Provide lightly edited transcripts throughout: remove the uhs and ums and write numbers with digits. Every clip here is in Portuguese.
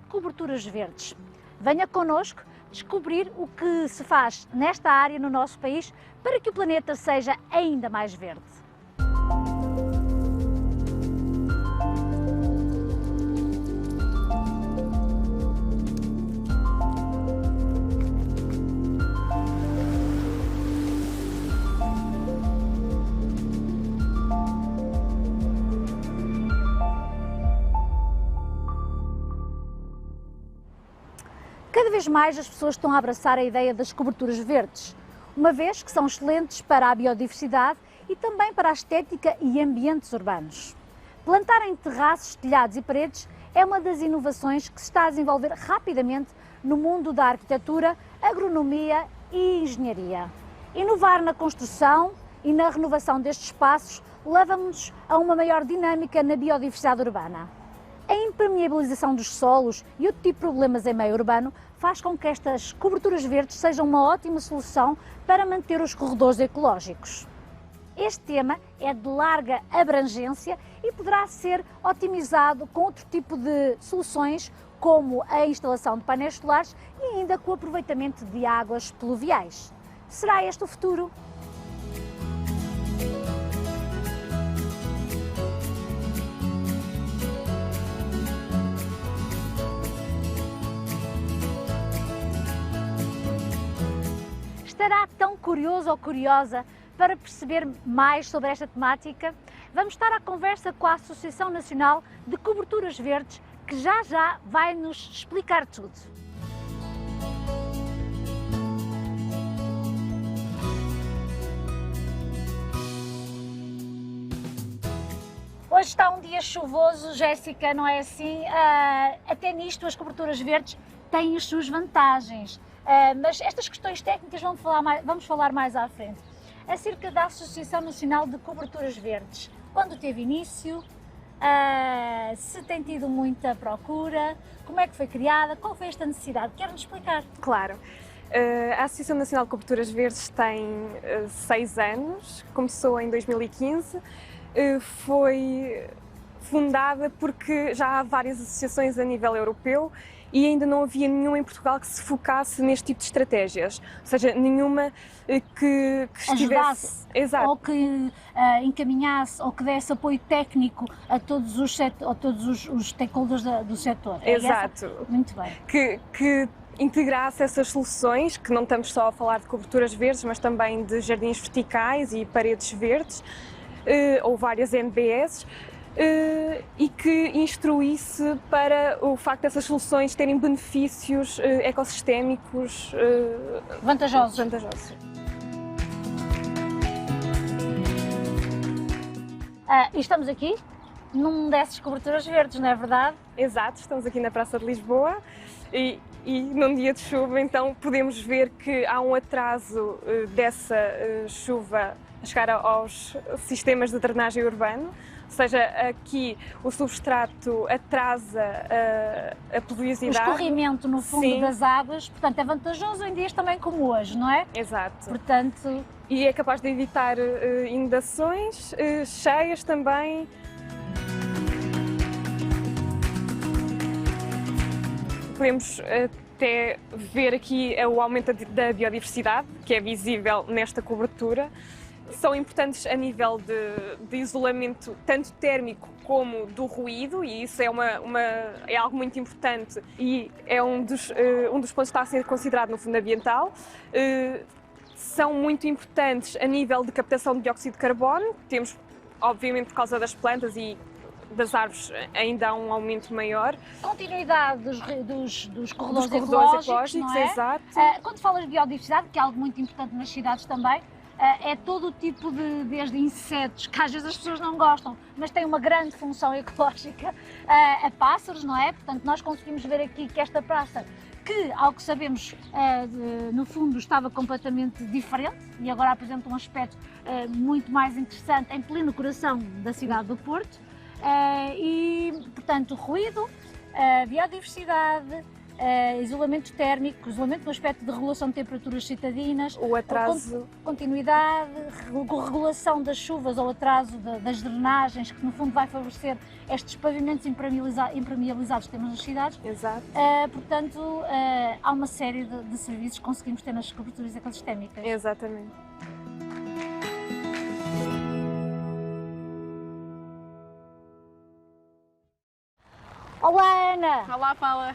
Coberturas verdes. Venha connosco descobrir o que se faz nesta área no nosso país para que o planeta seja ainda mais verde. Cada vez mais as pessoas estão a abraçar a ideia das coberturas verdes, uma vez que são excelentes para a biodiversidade e também para a estética e ambientes urbanos. Plantar em terraços, telhados e paredes é uma das inovações que se está a desenvolver rapidamente no mundo da arquitetura, agronomia e engenharia. Inovar na construção e na renovação destes espaços leva-nos a uma maior dinâmica na biodiversidade urbana. A impermeabilização dos solos e outro tipo de problemas em meio urbano faz com que estas coberturas verdes sejam uma ótima solução para manter os corredores ecológicos. Este tema é de larga abrangência e poderá ser otimizado com outro tipo de soluções, como a instalação de painéis solares e ainda com o aproveitamento de águas pluviais. Será este o futuro? Estará tão curioso ou curiosa para perceber mais sobre esta temática? Vamos estar à conversa com a Associação Nacional de Coberturas Verdes, que já vai nos explicar tudo. Hoje está um dia chuvoso, Jéssica, não é assim? Até nisto as coberturas verdes têm as suas vantagens. Mas estas questões técnicas vamos falar mais à frente. Acerca da Associação Nacional de Coberturas Verdes, quando teve início, se tem tido muita procura, como é que foi criada, qual foi esta necessidade? Quer-nos explicar? Claro. A Associação Nacional de Coberturas Verdes tem 6 anos, começou em 2015, foi fundada porque já há várias associações a nível europeu e ainda não havia nenhuma em Portugal que se focasse neste tipo de estratégias, ou seja, nenhuma que estivesse... Exato. Ou que encaminhasse ou que desse apoio técnico a todos os stakeholders do setor. Exato. Muito bem. Que integrasse essas soluções, que não estamos só a falar de coberturas verdes, mas também de jardins verticais e paredes verdes, ou várias NBS, e que instruísse para o facto dessas soluções terem benefícios ecossistémicos vantajosos. E estamos aqui num dessas coberturas verdes, não é verdade? Exato, estamos aqui na Praça de Lisboa e num dia de chuva então podemos ver que há um atraso dessa chuva a chegar aos sistemas de drenagem urbano. Ou seja, aqui o substrato atrasa a pluviosidade. O escorrimento no fundo Sim. das águas, portanto é vantajoso em dias também como hoje, não é? Exato. Portanto... E é capaz de evitar inundações, cheias também. Podemos até ver aqui o aumento da biodiversidade, que é visível nesta cobertura. São importantes a nível de isolamento tanto térmico como do ruído, e isso é algo muito importante e é um dos pontos que está a ser considerado no fundo ambiental. São muito importantes a nível de captação de dióxido de carbono. Temos, obviamente, por causa das plantas e das árvores, ainda há um aumento maior. Continuidade dos corredores ecológicos, não é? Exato. Quando falas de biodiversidade, que é algo muito importante nas cidades também, é todo o tipo desde insetos, que às vezes as pessoas não gostam, mas têm uma grande função ecológica, a pássaros, não é? Portanto, nós conseguimos ver aqui que esta praça, que, ao que sabemos, no fundo estava completamente diferente e agora apresenta um aspecto muito mais interessante em pleno coração da cidade do Porto. E, portanto, ruído, biodiversidade, isolamento térmico, isolamento no aspecto de regulação de temperaturas citadinas, O atraso. continuidade, regulação das chuvas ou atraso das drenagens, que no fundo vai favorecer estes pavimentos impermeabilizados que temos nas cidades. Exato. Portanto, há uma série de serviços que conseguimos ter nas coberturas ecossistémicas. Exatamente. Olá, Ana! Olá, Paula.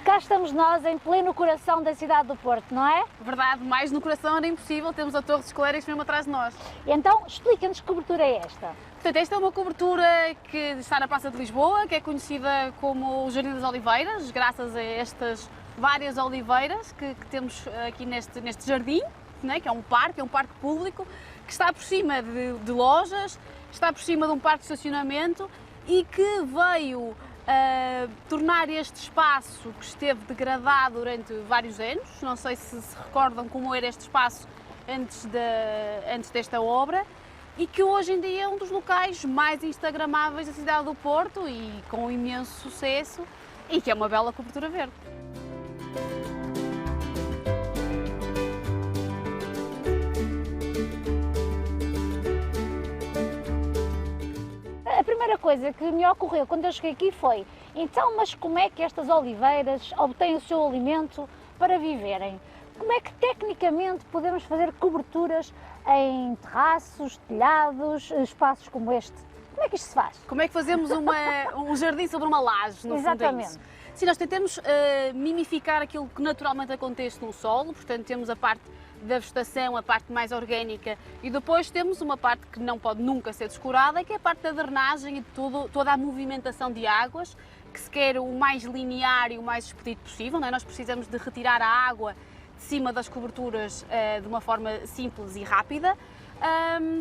Cá estamos nós em pleno coração da cidade do Porto, não é? Verdade, mais no coração era impossível, temos a Torre dos Clérigos mesmo atrás de nós. Então, explica-nos que cobertura é esta. Portanto, esta é uma cobertura que está na Praça de Lisboa, que é conhecida como o Jardim das Oliveiras, graças a estas várias oliveiras que temos aqui neste jardim, né, que é um parque público, que está por cima de lojas, está por cima de um parque de estacionamento e que veio tornar este espaço que esteve degradado durante vários anos. Não sei se se recordam como era este espaço antes desta obra, e que hoje em dia é um dos locais mais instagramáveis da cidade do Porto e com imenso sucesso, e que é uma bela cobertura verde. A primeira coisa que me ocorreu quando eu cheguei aqui foi: então, mas como é que estas oliveiras obtêm o seu alimento para viverem? Como é que tecnicamente podemos fazer coberturas em terraços, telhados, espaços como este? Como é que isto se faz? Como é que fazemos um jardim sobre uma laje, no fundo é isso? Sim, nós tentamos mimificar aquilo que naturalmente acontece no solo, portanto temos a parte da vegetação, a parte mais orgânica, e depois temos uma parte que não pode nunca ser descurada, que é a parte da drenagem e de toda a movimentação de águas, que se quer o mais linear e o mais expedito possível, não é? Nós precisamos de retirar a água de cima das coberturas de uma forma simples e rápida,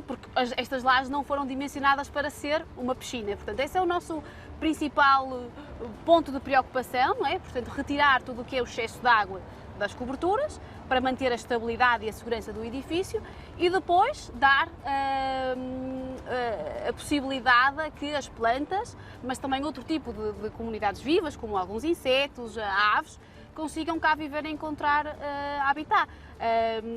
porque estas lajes não foram dimensionadas para ser uma piscina. Portanto, esse é o nosso principal ponto de preocupação, não é? Portanto, retirar tudo o que é o excesso de água das coberturas para manter a estabilidade e a segurança do edifício, e depois dar a possibilidade a que as plantas, mas também outro tipo de comunidades vivas, como alguns insetos, aves, consigam cá viver e encontrar habitat.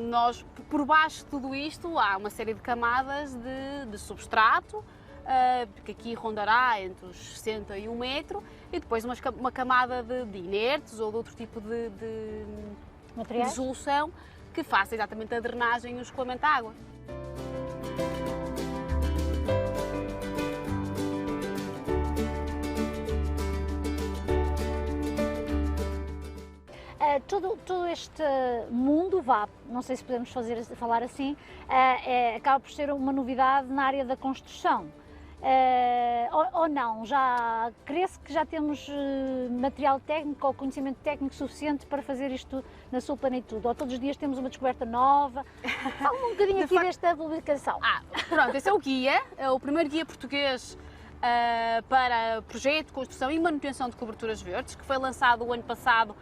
Nós, por baixo de tudo isto, há uma série de camadas de substrato, que aqui rondará entre os 60 e 1 metro, e depois uma camada de inertes ou de outro tipo de solução que faça exatamente a drenagem e o escoamento da água. Todo este mundo, não sei se podemos falar assim, acaba por ser uma novidade na área da construção. Ou não, crê-se que já temos material técnico ou conhecimento técnico suficiente para fazer isto na sua plenitude? Ou todos os dias temos uma descoberta nova? Fala um bocadinho aqui desta publicação. Pronto, esse é o guia, é o primeiro guia português para projeto, construção e manutenção de coberturas verdes, que foi lançado o ano passado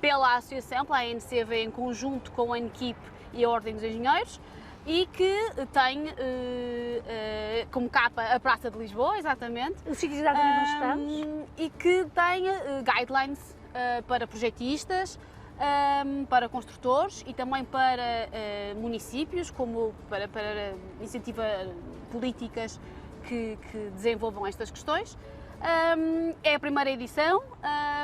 pela associação, pela ANCV, em conjunto com a NKIP e a Ordem dos Engenheiros, e que tem como capa a Praça de Lisboa, exatamente. O sítio exatamente onde estamos. E que tem guidelines para projetistas, para construtores e também para municípios, como para incentivar políticas que desenvolvam estas questões. É a primeira edição,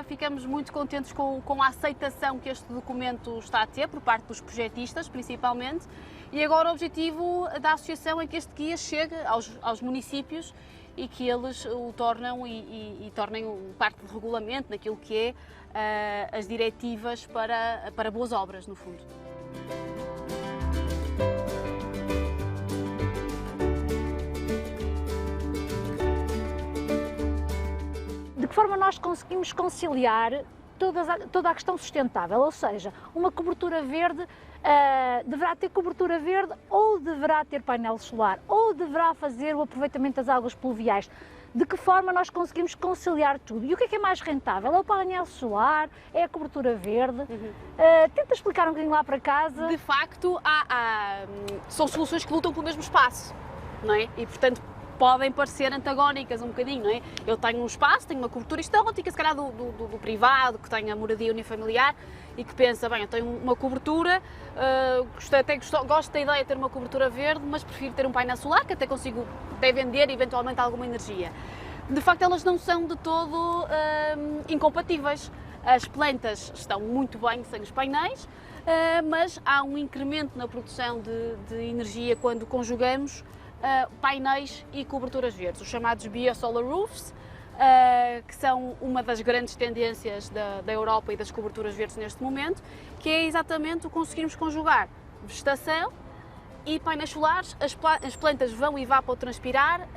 ficamos muito contentes com a aceitação que este documento está a ter por parte dos projetistas, principalmente, e agora o objetivo da associação é que este guia chegue aos municípios e que eles o tornem e tornem parte do regulamento naquilo que é as diretivas para boas obras, no fundo. De que forma nós conseguimos conciliar toda a questão sustentável? Ou seja, uma cobertura verde deverá ter cobertura verde, ou deverá ter painel solar, ou deverá fazer o aproveitamento das águas pluviais. De que forma nós conseguimos conciliar tudo? E o que é mais rentável? É o painel solar? É a cobertura verde? Tenta explicar um bocadinho lá para casa. De facto, são soluções que lutam pelo mesmo espaço, não é? E, portanto, podem parecer antagónicas um bocadinho, não é? Eu tenho um espaço, tenho uma cobertura, isto é ótica se calhar do privado, que tem a moradia unifamiliar e que pensa, bem, eu tenho uma cobertura, gosto da ideia de ter uma cobertura verde, mas prefiro ter um painel solar, que até consigo vender eventualmente alguma energia. De facto, elas não são de todo incompatíveis. As plantas estão muito bem sem os painéis, mas há um incremento na produção de energia quando conjugamos painéis e coberturas verdes, os chamados Biosolar Roofs, que são uma das grandes tendências da Europa e das coberturas verdes neste momento, que é exatamente o conseguirmos conjugar vegetação e painéis solares. As plantas vão evapotranspirar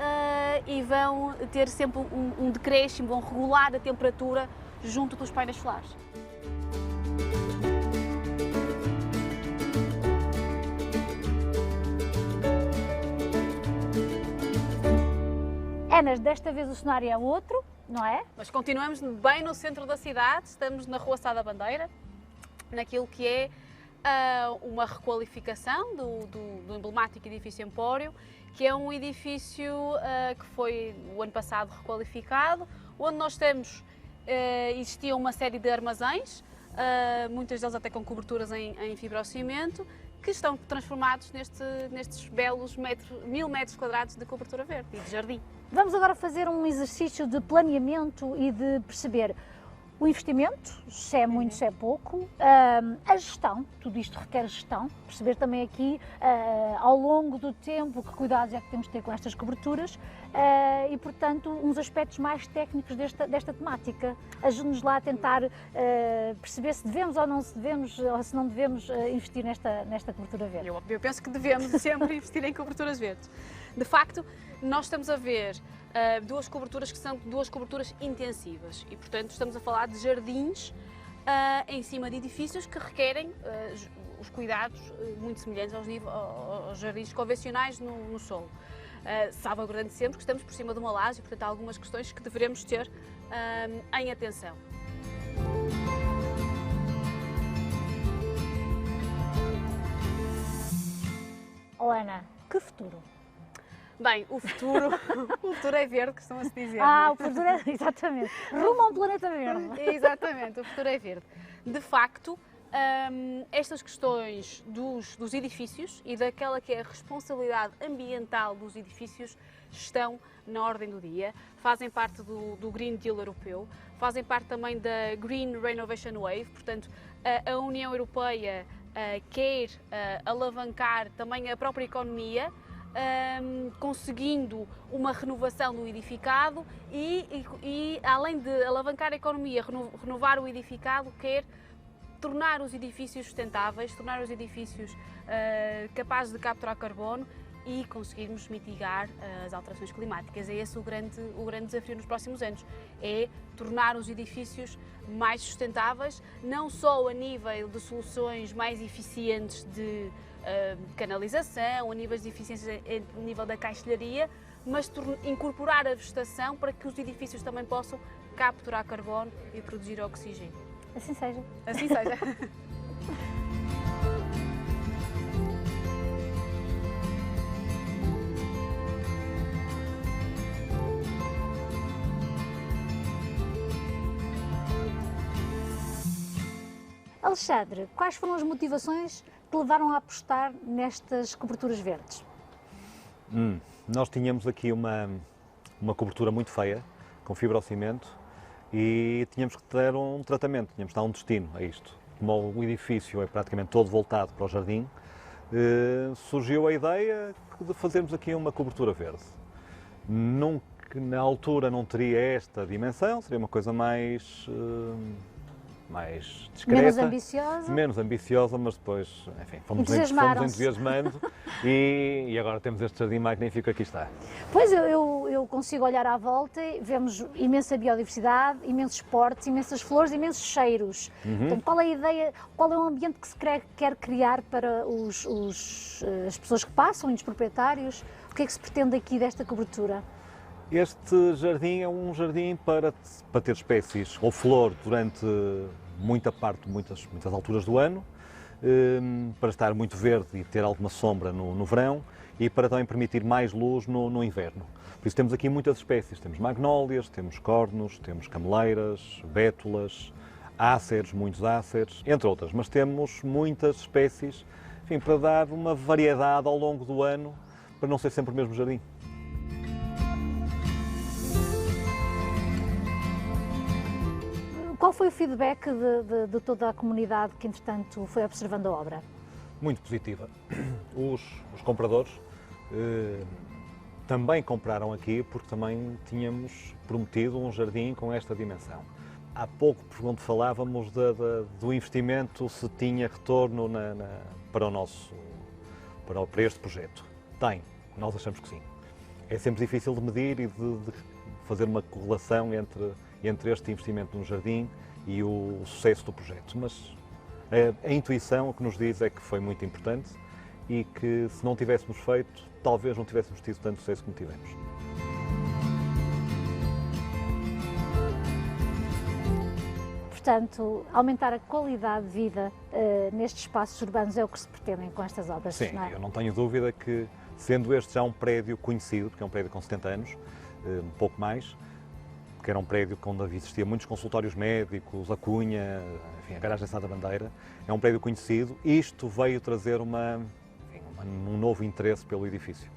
e vão ter sempre um decréscimo, vão regular a temperatura junto dos painéis solares. Enas, desta vez o cenário é outro, não é? Mas continuamos bem no centro da cidade, estamos na Rua Sá da Bandeira, naquilo que é uma requalificação do emblemático edifício Empório, que é um edifício que foi o ano passado requalificado, onde nós temos, existia uma série de armazéns, muitas delas até com coberturas em fibrocimento, que estão transformados nestes belos 1000 metros quadrados de cobertura verde e de jardim. Vamos agora fazer um exercício de planeamento e de perceber o investimento, se é muito, se é pouco, a gestão, tudo isto requer gestão, perceber também aqui ao longo do tempo que cuidados é que temos de ter com estas coberturas e, portanto, uns aspectos mais técnicos desta temática. Ajude-nos lá a tentar perceber se devemos ou se não devemos investir nesta cobertura verde. Eu penso que devemos sempre investir em coberturas verdes. De facto, nós estamos a ver duas coberturas que são duas coberturas intensivas e, portanto, estamos a falar de jardins em cima de edifícios que requerem os cuidados muito semelhantes aos jardins convencionais no solo. Salvaguardando sempre que estamos por cima de uma laje e, portanto, há algumas questões que devemos ter em atenção. Ana, que futuro? Bem, o futuro é verde, costuma-se dizer. O futuro é, exatamente, rumo a um planeta verde. Exatamente, o futuro é verde. De facto, estas questões dos edifícios e daquela que é a responsabilidade ambiental dos edifícios estão na ordem do dia, fazem parte do Green Deal europeu, fazem parte também da Green Renovation Wave, portanto, a União Europeia quer alavancar também a própria economia, conseguindo uma renovação do edificado e além de alavancar a economia, renovar o edificado, quer tornar os edifícios sustentáveis, tornar os edifícios capazes de capturar carbono e conseguirmos mitigar as alterações climáticas. É esse o grande desafio nos próximos anos, é tornar os edifícios mais sustentáveis, não só a nível de soluções mais eficientes de canalização, a níveis de eficiência a nível da caixilharia, mas incorporar a vegetação para que os edifícios também possam capturar carbono e produzir oxigênio. Assim seja. Assim seja. Alexandre, quais foram as motivações que levaram a apostar nestas coberturas verdes? Nós tínhamos aqui uma cobertura muito feia, com fibrocimento, e tínhamos que ter um tratamento, tínhamos que dar um destino a isto. Como o edifício é praticamente todo voltado para o jardim, surgiu a ideia de fazermos aqui uma cobertura verde. Na altura não teria esta dimensão, seria uma coisa mais discreta, menos ambiciosa, mas depois, enfim, fomos entusiasmando e agora temos este jardim magnífico que aqui está. Pois, eu consigo olhar à volta e vemos imensa biodiversidade, imensos esportes, imensas flores, imensos cheiros. Portanto, qual é a ideia, qual é o ambiente que se quer criar para as pessoas que passam e os proprietários? O que é que se pretende aqui desta cobertura? Este jardim é um jardim para ter espécies ou flor durante muitas alturas do ano, para estar muito verde e ter alguma sombra no verão, e para também permitir mais luz no inverno. Por isso temos aqui muitas espécies, temos magnólias, temos cornos, temos cameleiras, bétulas, áceres, muitos áceres, entre outras, mas temos muitas espécies, enfim, para dar uma variedade ao longo do ano, para não ser sempre o mesmo jardim. Qual foi o feedback de toda a comunidade que, entretanto, foi observando a obra? Muito positiva. Os compradores também compraram aqui porque também tínhamos prometido um jardim com esta dimensão. Há pouco, quando falávamos do investimento, se tinha retorno para este projeto. Tem, nós achamos que sim. É sempre difícil de medir e de fazer uma correlação entre este investimento no jardim e o sucesso do projeto, mas a intuição o que nos diz é que foi muito importante e que se não tivéssemos feito, talvez não tivéssemos tido tanto sucesso como tivemos. Portanto, aumentar a qualidade de vida nestes espaços urbanos é o que se pretendem com estas obras, Sim, não é? eu não tenho dúvida que, sendo este já um prédio conhecido, porque é um prédio com 70 anos, um pouco mais, que era um prédio onde existiam muitos consultórios médicos, a Cunha, enfim, a garagem Sá da Bandeira, é um prédio conhecido. Isto veio trazer um novo interesse pelo edifício.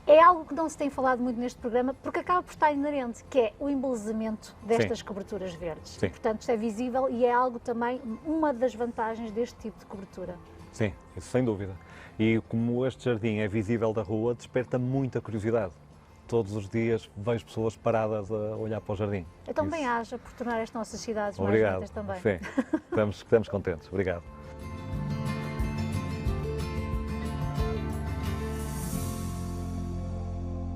É algo que não se tem falado muito neste programa, porque acaba por estar inerente, que é o embelezamento destas coberturas verdes. Sim. Portanto, isto é visível e é algo também, uma das vantagens deste tipo de cobertura. Sim, isso sem dúvida. E como este jardim é visível da rua, desperta muita curiosidade. Todos os dias vejo pessoas paradas a olhar para o jardim. Então bem-aja por tornar estas nossas cidades mais Obrigado. bonitas também. Sim, estamos contentes. Obrigado.